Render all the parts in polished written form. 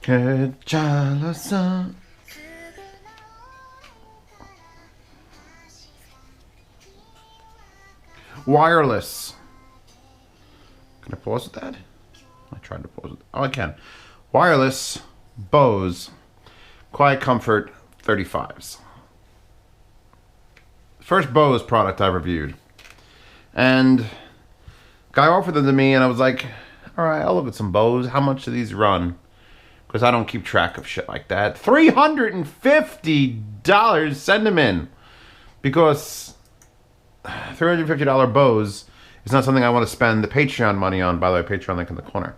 Que jealous. Wireless. Can I pause that? I tried to pause it. Oh, I can. Wireless Bose QuietComfort 35s. First Bose product I reviewed. And guy offered them to me and I was like, alright, I'll look at some Bose. How much do these run? Because I don't keep track of shit like that. $350! Send them in. Because $350 Bose is not something I want to spend the Patreon money on. By the way, Patreon link in the corner.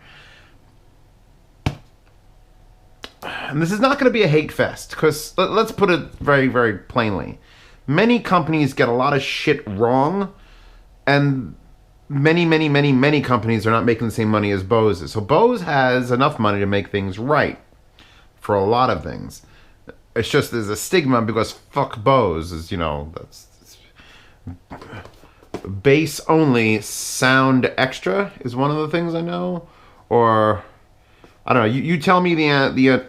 And this is not going to be a hate fest. Because let's put it very, very plainly. Many companies get a lot of shit wrong. And many companies are not making the same money as Bose is. So Bose has enough money to make things right for a lot of things. It's just there's a stigma because fuck Bose is, you know, that's bass only, sound extra is one of the things I know. Or I don't know. You tell me the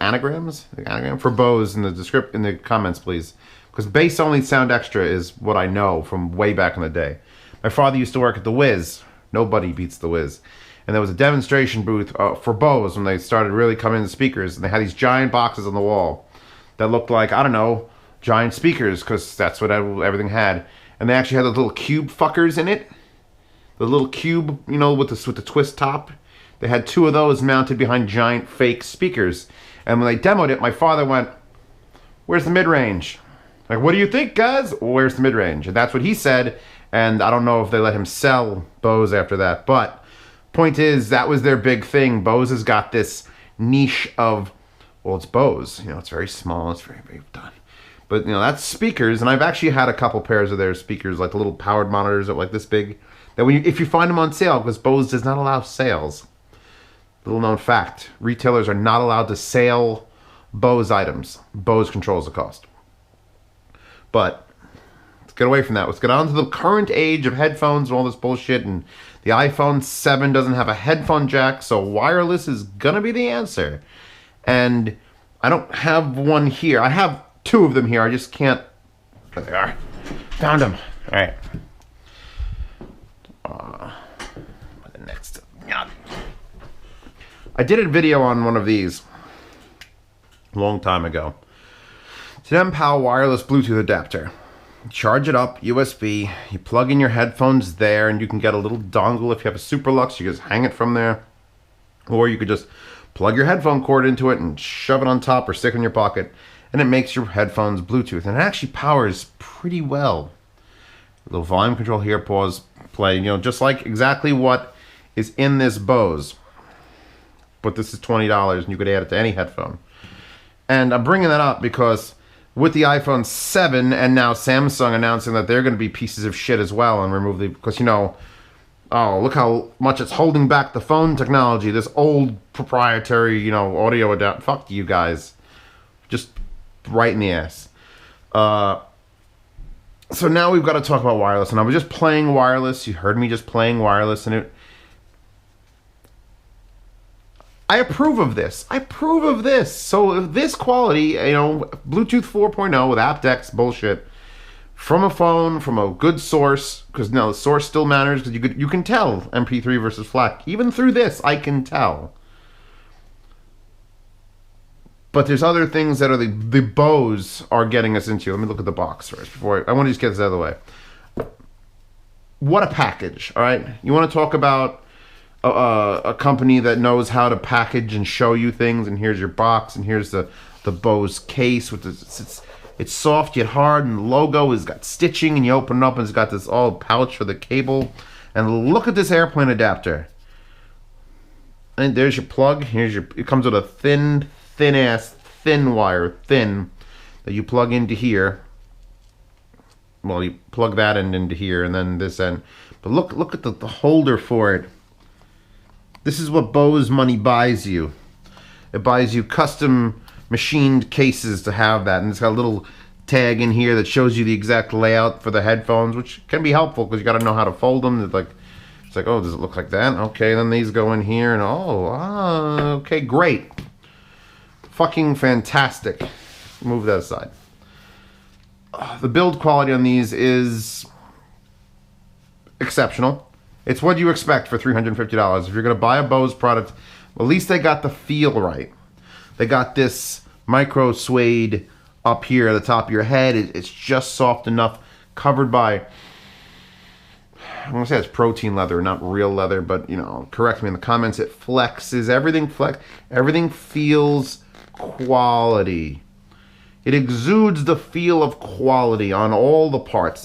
anagrams, the anagram for Bose in the comments, please. Because bass only, sound extra is what I know from way back in the day. My father used to work at the Wiz. Nobody beats the Wiz. And there was a demonstration booth for Bose when they started really coming into speakers. And they had these giant boxes on the wall that looked like, I don't know, giant speakers, because that's what everything had. And they actually had those little cube fuckers in it. The little cube, you know, with the twist top. They had two of those mounted behind giant fake speakers. And when they demoed it, my father went, "Where's the mid-range?" Like, what do you think, guys? Where's the mid-range? And that's what he said. And I don't know if they let him sell Bose after that. But point is, that was their big thing. Bose has got this niche of, well, it's Bose. You know, it's very small. It's very, very done. But, you know, that's speakers. And I've actually had a couple pairs of their speakers, like the little powered monitors that are like this big. That when if you find them on sale, because Bose does not allow sales. Little known fact. Retailers are not allowed to sell Bose items. Bose controls the cost. But let's get away from that. Let's get on to the current age of headphones and all this bullshit. And the iPhone 7 doesn't have a headphone jack, so wireless is gonna be the answer. And I don't have one here. I have two of them here. I just can't. There they are. Found them. All right. The next. I did a video on one of these a long time ago. It's an M-PAL wireless Bluetooth adapter. Charge it up, USB. You plug in your headphones there, and you can get a little dongle if you have a Superlux. You just hang it from there. Or you could just plug your headphone cord into it and shove it on top or stick it in your pocket. And it makes your headphones Bluetooth. And it actually powers pretty well. A little volume control here, pause, play. You know, just like exactly what is in this Bose. But this is $20, and you could add it to any headphone. And I'm bringing that up because with the iPhone 7 and now Samsung announcing that they're going to be pieces of shit as well and remove the... Because, you know, oh, look how much it's holding back the phone technology. This old proprietary, you know, audio adapter. Fuck you guys. Just right in the ass. So now we've got to talk about wireless. And I was just playing wireless. You heard me just playing wireless. And I approve of this. I approve of this. So this quality, you know, Bluetooth 4.0 with aptX bullshit from a phone, from a good source, because no, the source still matters because you can tell MP3 versus FLAC. Even through this, I can tell. But there's other things that are the Bose are getting us into. Let me look at the box first before I want to just get this out of the way. What a package, all right? You want to talk about a company that knows how to package and show you things, and here's your box, and here's the Bose case with it's soft yet hard, and the logo has got stitching, and you open it up and it's got this all pouch for the cable. And look at this airplane adapter. And there's your plug. It comes with a thin wire that you plug into here. Well, you plug that end into here, and then this end. But look at the holder for it. This is what Bose money buys you. It buys you custom machined cases to have that, and it's got a little tag in here that shows you the exact layout for the headphones, which can be helpful because you got to know how to fold them. It's like, oh, does it look like that? Okay, then these go in here, and okay, great. fucking fantastic. Move that aside. The build quality on these is exceptional. It's what you expect for $350. If you're going to buy a Bose product, at least they got the feel right. They got this micro suede up here at the top of your head. It's just soft enough, covered by, I'm going to say it's protein leather, not real leather, but, you know, correct me in the comments. It flexes. Everything feels quality. It exudes the feel of quality on all the parts.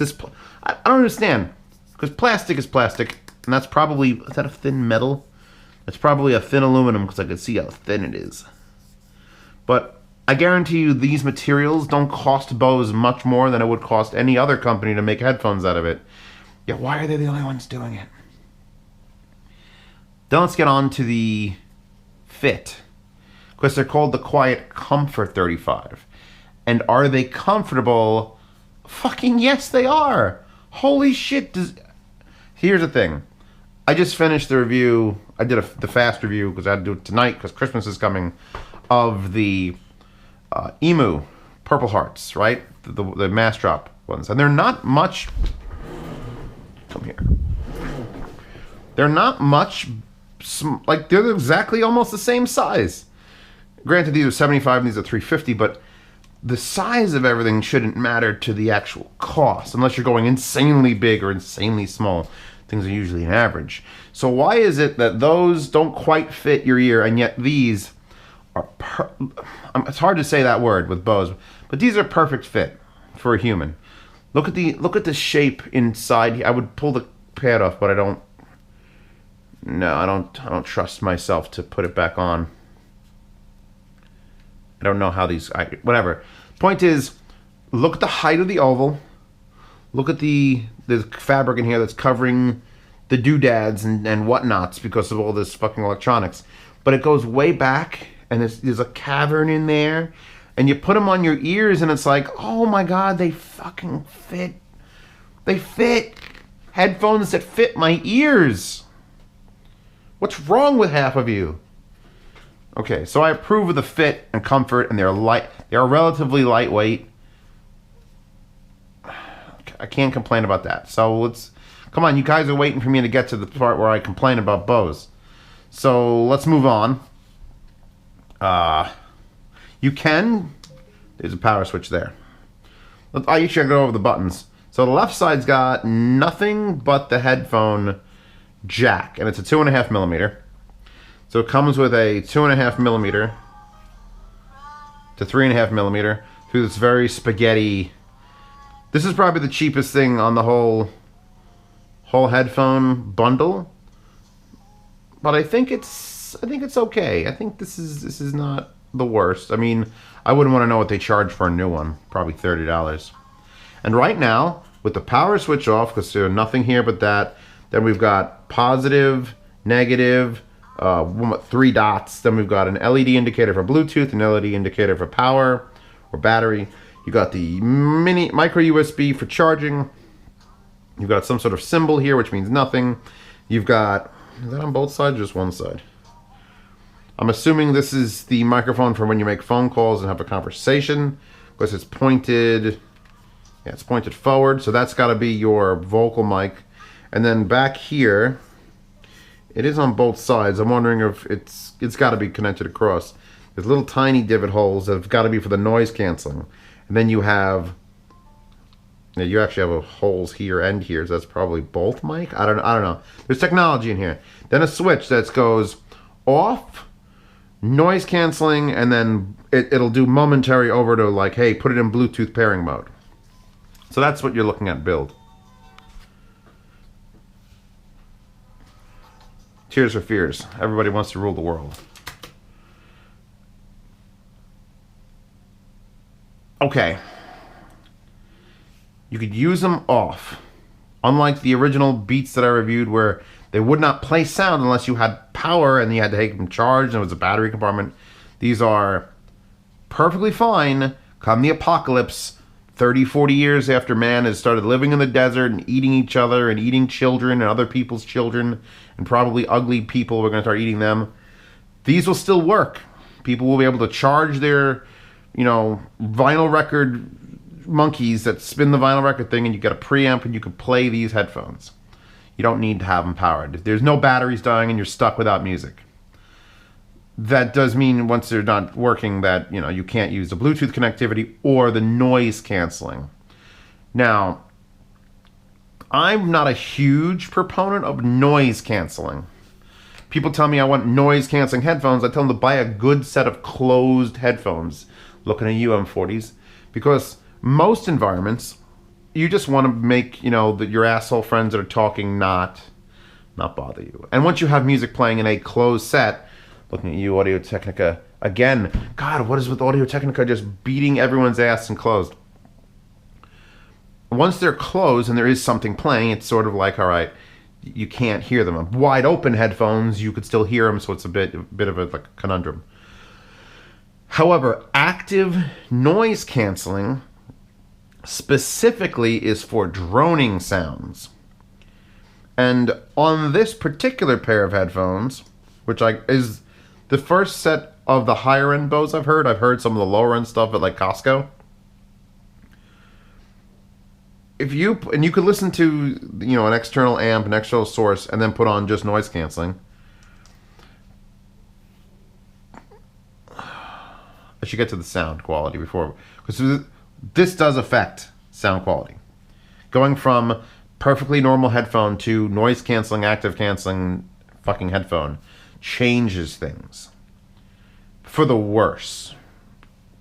I don't understand, because plastic is plastic, and that's probably, is that a thin metal? It's probably a thin aluminum, because I can see how thin it is. But I guarantee you these materials don't cost Bose much more than it would cost any other company to make headphones out of it. Yet why are they the only ones doing it? Then let's get on to the fit, because they're called the QuietComfort 35. And are they comfortable? Fucking yes, they are. Holy shit. Here's the thing. I just finished the review. I did the fast review because I had to do it tonight because Christmas is coming, of the Emu Purple Hearts, right? The mass drop ones. And they're not much... Come here. They're not much... Like, they're exactly almost the same size. Granted, these are 75 and these are 350, but the size of everything shouldn't matter to the actual cost, unless you're going insanely big or insanely small. Things are usually an average. So why is it that those don't quite fit your ear, and yet these are... It's hard to say that word with Bose, but these are perfect fit for a human. Look at the shape inside. I would pull the pad off, but I don't... No, I don't trust myself to put it back on. I don't know how these... whatever. Point is, look at the height of the oval. Look at the fabric in here that's covering the doodads and whatnots because of all this fucking electronics. But it goes way back, and there's a cavern in there. And you put them on your ears, and it's like, oh my god, they fucking fit. They fit. Headphones that fit my ears. What's wrong with half of you? Okay, so I approve of the fit and comfort, and they're light. They are relatively lightweight. I can't complain about that. So let's... Come on, you guys are waiting for me to get to the part where I complain about Bose. So let's move on. You can... There's a power switch there. I usually go over the buttons. So the left side's got nothing but the headphone jack, and it's a 2.5 millimeter. So it comes with a 2.5 millimeter to 3.5 millimeter through this very spaghetti. This is probably the cheapest thing on the whole headphone bundle, but I think it's okay. I think this is not the worst. I mean, I wouldn't want to know what they charge for a new one. Probably $30. And right now, with the power switch off, because there's nothing here but that, then we've got positive, negative, 3 dots. Then we've got an LED indicator for Bluetooth, an LED indicator for power or battery. You got the micro USB for charging. You've got some sort of symbol here, which means nothing. You've got, is that on both sides or just one side? I'm assuming this is the microphone for when you make phone calls and have a conversation, because it's pointed, yeah, it's pointed forward. So that's got to be your vocal mic. And then back here, it is on both sides. I'm wondering if it's got to be connected across. There's little tiny divot holes that have got to be for the noise canceling. And then you have, yeah, you actually have holes here and here. So that's probably both mic. I don't know. There's technology in here. Then a switch that goes off, noise canceling, and then it'll do momentary over to like, hey, put it in Bluetooth pairing mode. So that's what you're looking at build. Tears for Fears. Everybody wants to rule the world. Okay. You could use them off. Unlike the original Beats that I reviewed where they would not play sound unless you had power and you had to take them charged and it was a battery compartment. These are perfectly fine come the apocalypse 30, 40 years after man has started living in the desert and eating each other and eating children and other people's children and probably ugly people. We're going to start eating them. These will still work. People will be able to charge their, vinyl record monkeys that spin the vinyl record thing, and you get a preamp and you can play these headphones. You don't need to have them powered. If there's no batteries dying and you're stuck without music. That does mean once they're not working that, you can't use the Bluetooth connectivity or the noise canceling. Now, I'm not a huge proponent of noise canceling. People tell me I want noise canceling headphones. I tell them to buy a good set of closed headphones. Looking at you, M40s. Because most environments, you just want to make, your asshole friends that are talking not bother you. And once you have music playing in a closed set, looking at you, Audio-Technica, again, God, what is with Audio-Technica just beating everyone's ass and closed? Once they're closed and there is something playing, it's sort of like, all right, you can't hear them. Wide open headphones, you could still hear them, so it's a bit of a conundrum. However, active noise canceling specifically is for droning sounds. And on this particular pair of headphones, which is the first set of the higher end Bose I've heard some of the lower end stuff at like Costco. You could listen to, an external amp, an external source, and then put on just noise canceling. I should get to the sound quality before, because this does affect sound quality. Going from perfectly normal headphone to noise canceling, active canceling fucking headphone changes things. For the worse.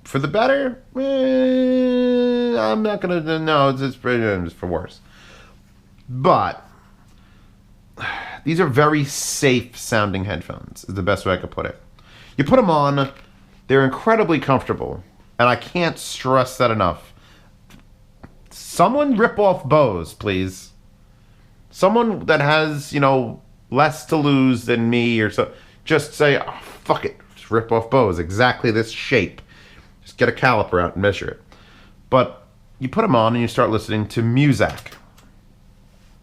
For the better, I'm not going to, no, it's for worse. But these are very safe sounding headphones, is the best way I could put it. You put them on, they're incredibly comfortable, and I can't stress that enough. Someone rip off Bose, please. Someone that has, less to lose than me or so. Just say, oh, fuck it, just rip off Bose. Exactly this shape. Just get a caliper out and measure it. But you put them on and you start listening to Muzak.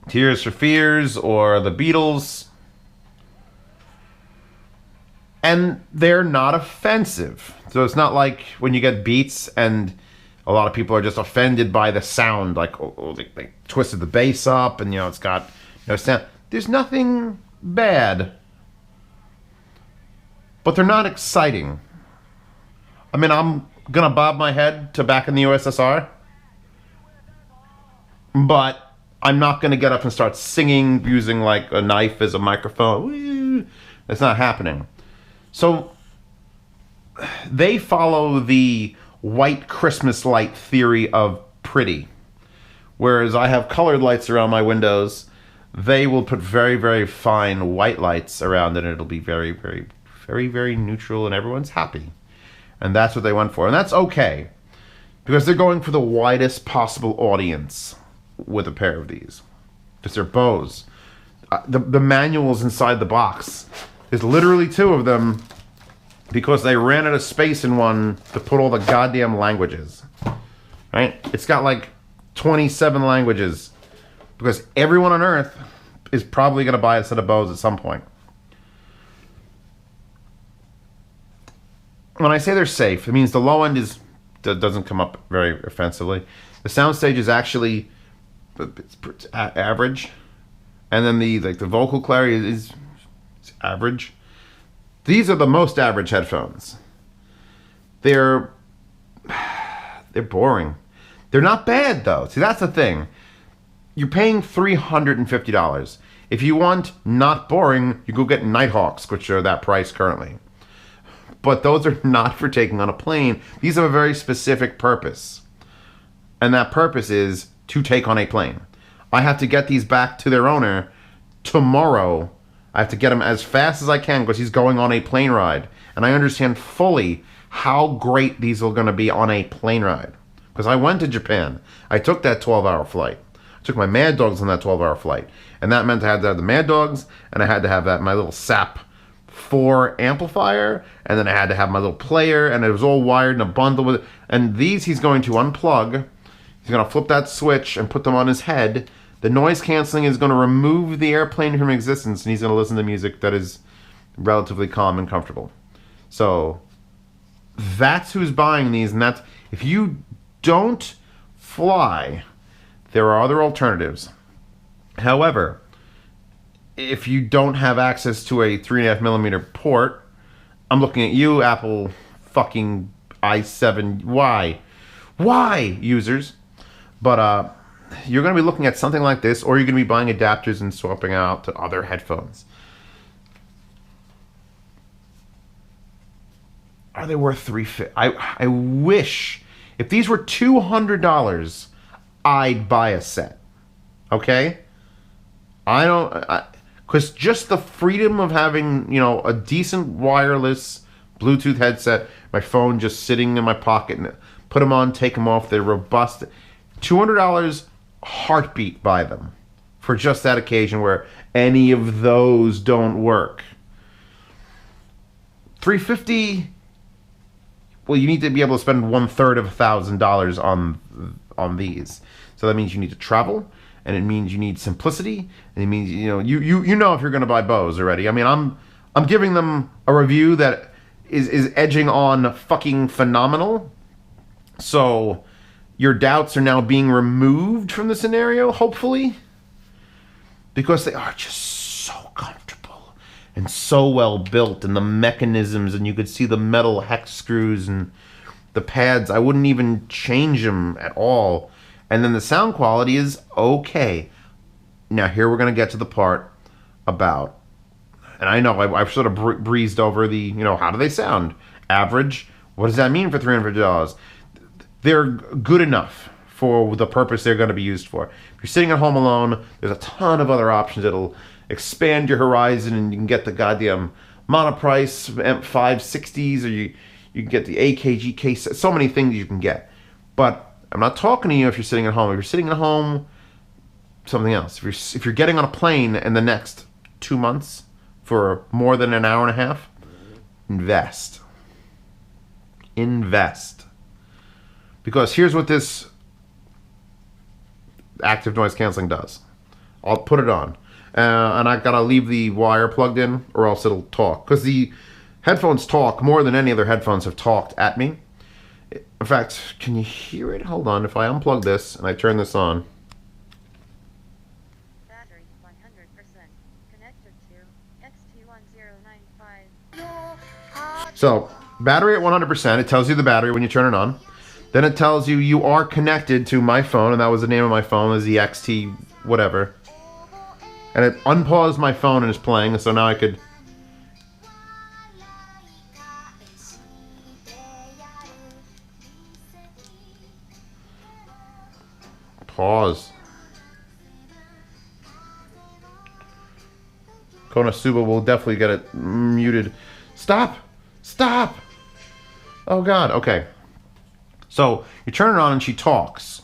Tears for Fears or the Beatles. And they're not offensive. So it's not like when you get Beats and a lot of people are just offended by the sound. Like, they twisted the bass up and, it's got no sound. There's nothing bad. But they're not exciting. I mean, I'm going to bob my head to back in the USSR. But I'm not going to get up and start singing using like a knife as a microphone. That's not happening. So they follow the white Christmas light theory of pretty. Whereas I have colored lights around my windows, they will put very, very fine white lights around it, and it'll be very, very, very, very neutral, and everyone's happy. And that's what they went for. And that's okay, because they're going for the widest possible audience with a pair of these. Because they're Bose. The manuals inside the box, there's literally 2 of them, because they ran out of space in one to put all the goddamn languages. Right? It's got like 27 languages, because everyone on Earth is probably going to buy a set of Bose at some point. When I say they're safe, it means the low end doesn't come up very offensively. The soundstage is actually it's average, and then the vocal clarity is average. These are the most average headphones. They're boring. They're not bad though. See, that's the thing. You're paying $350. If you want not boring, you go get Nighthawks, which are that price currently. But those are not for taking on a plane. These have a very specific purpose. And that purpose is to take on a plane. I have to get these back to their owner tomorrow. I have to get him as fast as I can because he's going on a plane ride. And I understand fully how great these are going to be on a plane ride. Because I went to Japan. I took that 12-hour flight. I took my Mad Dogs on that 12-hour flight. And that meant I had to have the Mad Dogs, and I had to have my little SAP 4 amplifier, and then I had to have my little player, and it was all wired in a bundle with it. And these he's going to unplug. He's going to flip that switch and put them on his head. The noise canceling is going to remove the airplane from existence, and he's going to listen to music that is relatively calm and comfortable. So That's who's buying these, and that's if you don't fly, there are other alternatives. However, if you don't have access to a 3.5mm port, I'm looking at you, Apple fucking i7 why users, but you're going to be looking at something like this, or you're going to be buying adapters and swapping out to other headphones. Are they worth $350? I wish if these were $200, I'd buy a set. Okay, because just the freedom of having, a decent wireless Bluetooth headset, my phone just sitting in my pocket, and put them on, take them off. They're robust. $200, heartbeat buy them for just that occasion where any of those don't work. $350. Well, you need to be able to spend $1/3 of $1,000 on these. So that means you need to travel, and it means you need simplicity, and it means you know if you're going to buy Bose already. I mean, I'm giving them a review that is edging on fucking phenomenal. So your doubts are now being removed from the scenario, hopefully, because they are just so comfortable and so well built, and the mechanisms, and you could see the metal hex screws and the pads. I wouldn't even change them at all. And then the sound quality is okay. Now here we're going to get to the part about, and I know I've sort of breezed over the, how do they sound? Average. What does that mean for $350? They're good enough for the purpose they're going to be used for. If you're sitting at home alone, there's a ton of other options that'll expand your horizon, and you can get the goddamn monoprice M560s, or you can get the AKG case. So many things you can get. But I'm not talking to you if you're sitting at home. If you're sitting at home, something else. If you're getting on a plane in the next 2 months for more than an hour and a half, invest. Because here's what this active noise canceling does. I'll put it on, and I gotta leave the wire plugged in, or else it'll talk. Because the headphones talk more than any other headphones have talked at me. In fact, can you hear it? Hold on. If I unplug this and I turn this on. Battery 100%. Connected to XT1095. So, battery at 100%. It tells you the battery when you turn it on. Then it tells you you are connected to my phone, and that was the name of my phone, is the XT whatever. And it unpaused my phone and is playing, so now I could... Pause. Konosuba will definitely get it muted. Stop! Oh god, okay. So, you turn it on and she talks.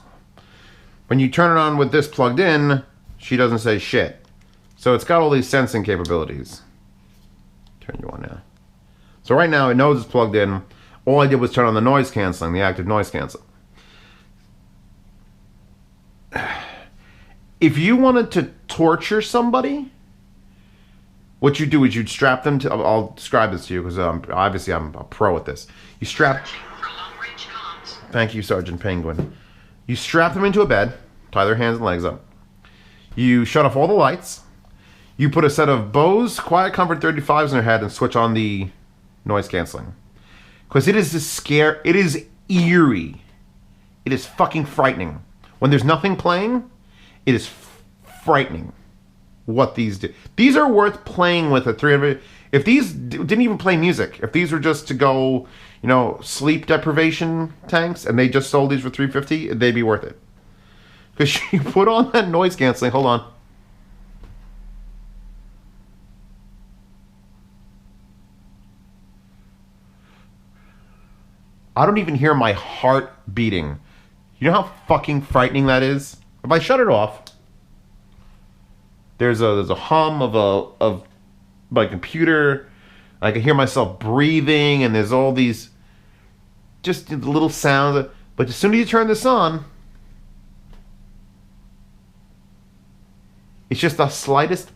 When you turn it on with this plugged in, she doesn't say shit. So it's got all these sensing capabilities. Turn you on now. So right now it knows it's plugged in. All I did was turn on the noise canceling, the active noise canceling. If you wanted to torture somebody, what you do is you'd strap them to... I'll describe this to you because obviously I'm a pro at this. You strap... Thank you, Sergeant Penguin. You strap them into a bed, tie their hands and legs up. You shut off all the lights. You put a set of Bose QuietComfort 35s in their head and switch on the noise canceling. Because it is it is eerie. It is fucking frightening. When there's nothing playing, it is frightening what these do. These are worth playing with at 300. If these didn't even play music, if these were just to go, sleep deprivation tanks, and they just sold these for $350, they'd be worth it. Because you put on that noise canceling. Hold on. I don't even hear my heart beating. You know how fucking frightening that is? If I shut it off, there's a hum of my computer. I can hear myself breathing, and there's all these just the little sounds. But as soon as you turn this on, it's just the slightest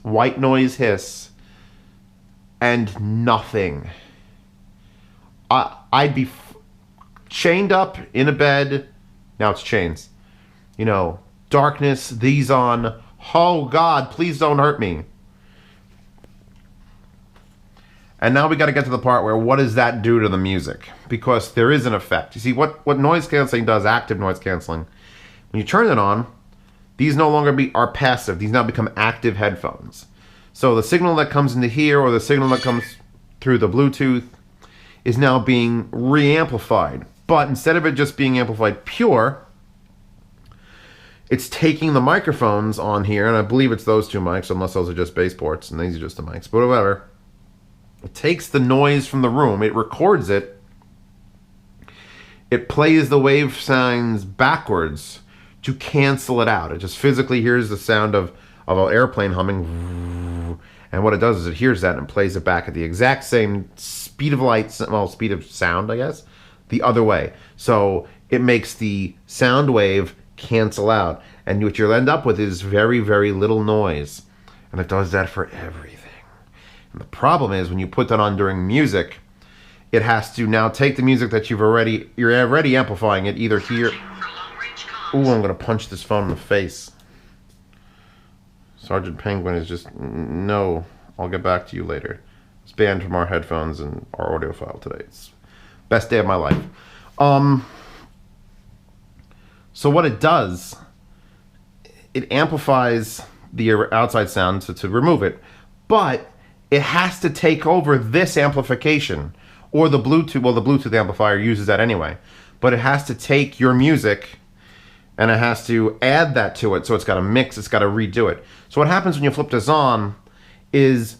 white noise hiss, and nothing. I'd be chained up in a bed. Now it's chains. You know, darkness, these on. Oh God, please don't hurt me. And now we got to get to the part where what does that do to the music? Because there is an effect. You see, what noise canceling does, active noise canceling, when you turn it on, these no longer are passive. These now become active headphones. So the signal that comes into here or the signal that comes through the Bluetooth is now being re-amplified. But instead of it just being amplified pure, it's taking the microphones on here, and I believe it's those two mics, unless those are just bass ports, and these are just the mics, but whatever. It takes the noise from the room, it records it, it plays the wave signs backwards to cancel it out. It just physically hears the sound of an airplane humming, and what it does is it hears that and plays it back at the exact same speed of light, well, speed of sound, I guess, the other way. So it makes the sound wave cancel out, and what you'll end up with is very, very little noise, and it does that for everything. And the problem is when you put that on during music, it has to now take the music that you're already amplifying it either here. Ooh, I'm gonna punch this phone in the face. Sergeant Penguin is just, no, I'll get back to you later. It's banned from our headphones and our audio file today. It's best day of my life. So what it does, it amplifies the outside sound to remove it, but it has to take over this amplification, or the Bluetooth, well, the Bluetooth amplifier uses that anyway, but it has to take your music and it has to add that to it, so it's got to mix, it's got to redo it. So what happens when you flip this on is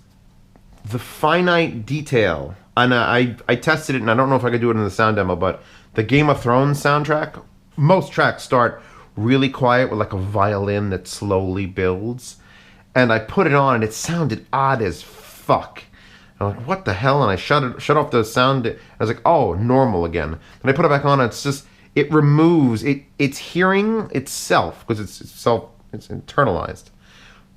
the finite detail, and I tested it, and I don't know if I could do it in the sound demo, but the Game of Thrones soundtrack, most tracks start really quiet with like a violin that slowly builds, and I put it on and it sounded odd as fuck. I'm like, what the hell? And I shut off the sound. I was like, oh, normal again. And I put it back on, and it's just, it removes it's hearing itself, because it's internalized,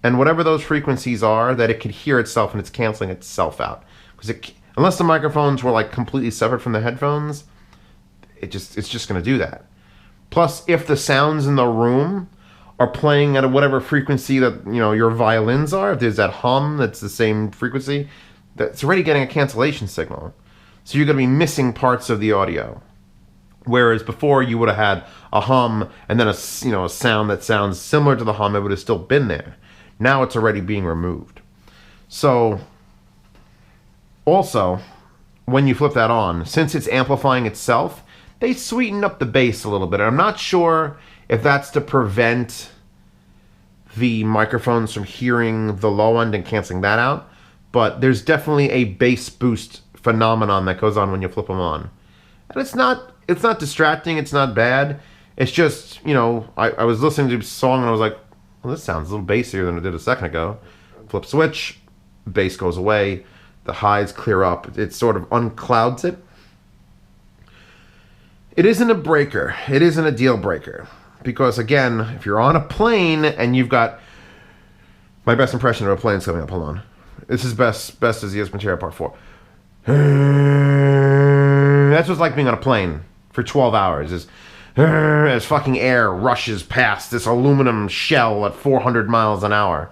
and whatever those frequencies are that it can hear itself, and it's canceling itself out, because unless the microphones were like completely separate from the headphones, it's just going to do that. Plus, if the sounds in the room are playing at whatever frequency that, you know, your violins are, if there's that hum that's the same frequency, that's already getting a cancellation signal. So you're going to be missing parts of the audio. Whereas before you would have had a hum and then a sound that sounds similar to the hum, it would have still been there. Now it's already being removed. So also, when you flip that on, since it's amplifying itself, they sweeten up the bass a little bit. I'm not sure if that's to prevent the microphones from hearing the low end and canceling that out, but there's definitely a bass boost phenomenon that goes on when you flip them on. And it's not distracting, it's not bad. It's just, you know, I was listening to a song and I was like, well, this sounds a little bassier than it did a second ago. Flip switch, bass goes away, the highs clear up. It sort of unclouds it. It isn't a breaker. It isn't a deal breaker. Because, again, if you're on a plane and you've got... My best impression of a plane's coming up. Hold on. This is best as the material part 4. That's what it's like being on a plane for 12 hours. As fucking air rushes past this aluminum shell at 400 miles an hour.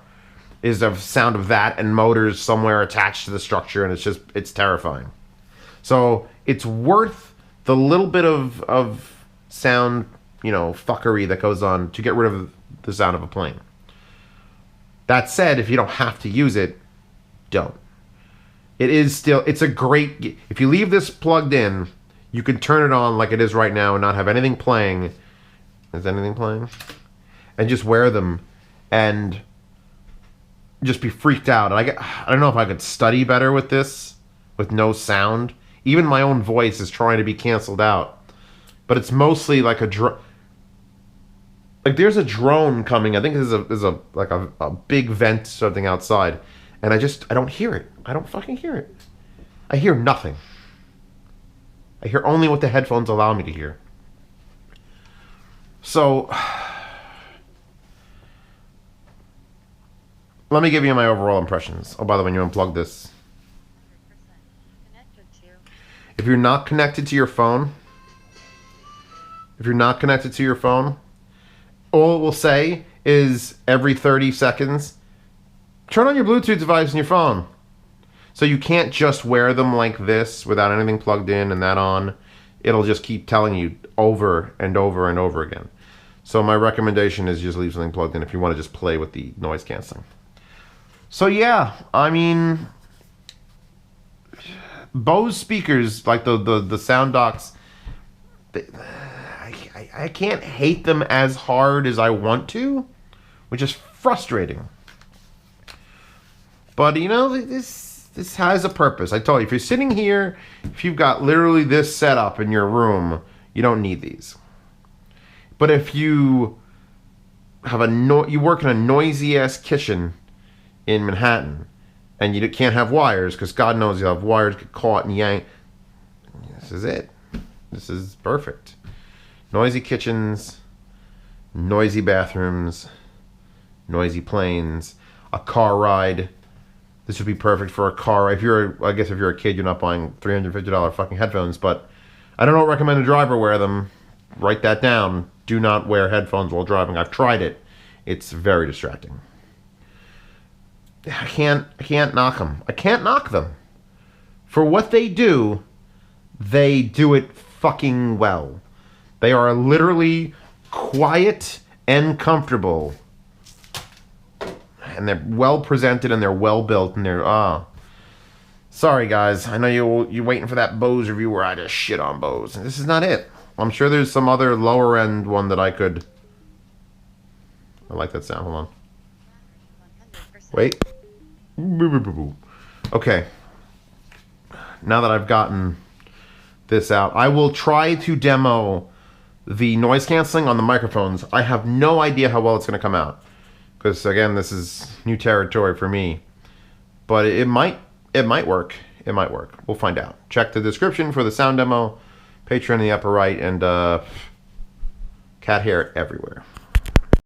Is the sound of that, and motors somewhere attached to the structure, and it's terrifying. So it's worth the little bit of sound, you know, fuckery that goes on to get rid of the sound of a plane. That said, if you don't have to use it, don't. It's a great, if you leave this plugged in, you can turn it on like it is right now and not have anything playing. Is anything playing? And just wear them and just be freaked out. And I don't know if I could study better with this, with no sound. Even my own voice is trying to be canceled out. But it's mostly like like there's a drone coming. I think there's a big vent something outside. And I don't hear it. I don't fucking hear it. I hear nothing. I hear only what the headphones allow me to hear. So let me give you my overall impressions. Oh, by the way, when you unplug this, If you're not connected to your phone, all it will say is every 30 seconds, turn on your Bluetooth device on your phone. So you can't just wear them like this without anything plugged in and that on. It'll just keep telling you over and over and over again. So my recommendation is just leave something plugged in if you want to just play with the noise canceling. So yeah, I mean, Bose speakers, like the sound docks, I can't hate them as hard as I want to, which is frustrating. But you know, this has a purpose. I told you, if you're sitting here, if you've got literally this setup in your room, you don't need these. But if you have you work in a noisy ass kitchen in Manhattan, and you can't have wires because God knows you'll have wires get caught and yanked, this is it. This is perfect. Noisy kitchens, noisy bathrooms, noisy planes, a car ride. This would be perfect for a car. I guess if you're a kid, you're not buying $350 fucking headphones, but I don't recommend a driver wear them. Write that down. Do not wear headphones while driving. I've tried it. It's very distracting. I can't knock them. I can't knock them. For what they do it fucking well. They are literally quiet and comfortable. And they're well presented and they're well built and they're sorry guys, I know you're waiting for that Bose review where I just shit on Bose. This is not it. I'm sure there's some other lower end one that I like that sound. Hold on. Wait. Okay. Now that I've gotten this out, I will try to demo the noise canceling on the microphones. I have no idea how well it's going to come out. Because again, this is new territory for me. But it might work. It might work. We'll find out. Check the description for the sound demo. Patreon in the upper right, and cat hair everywhere.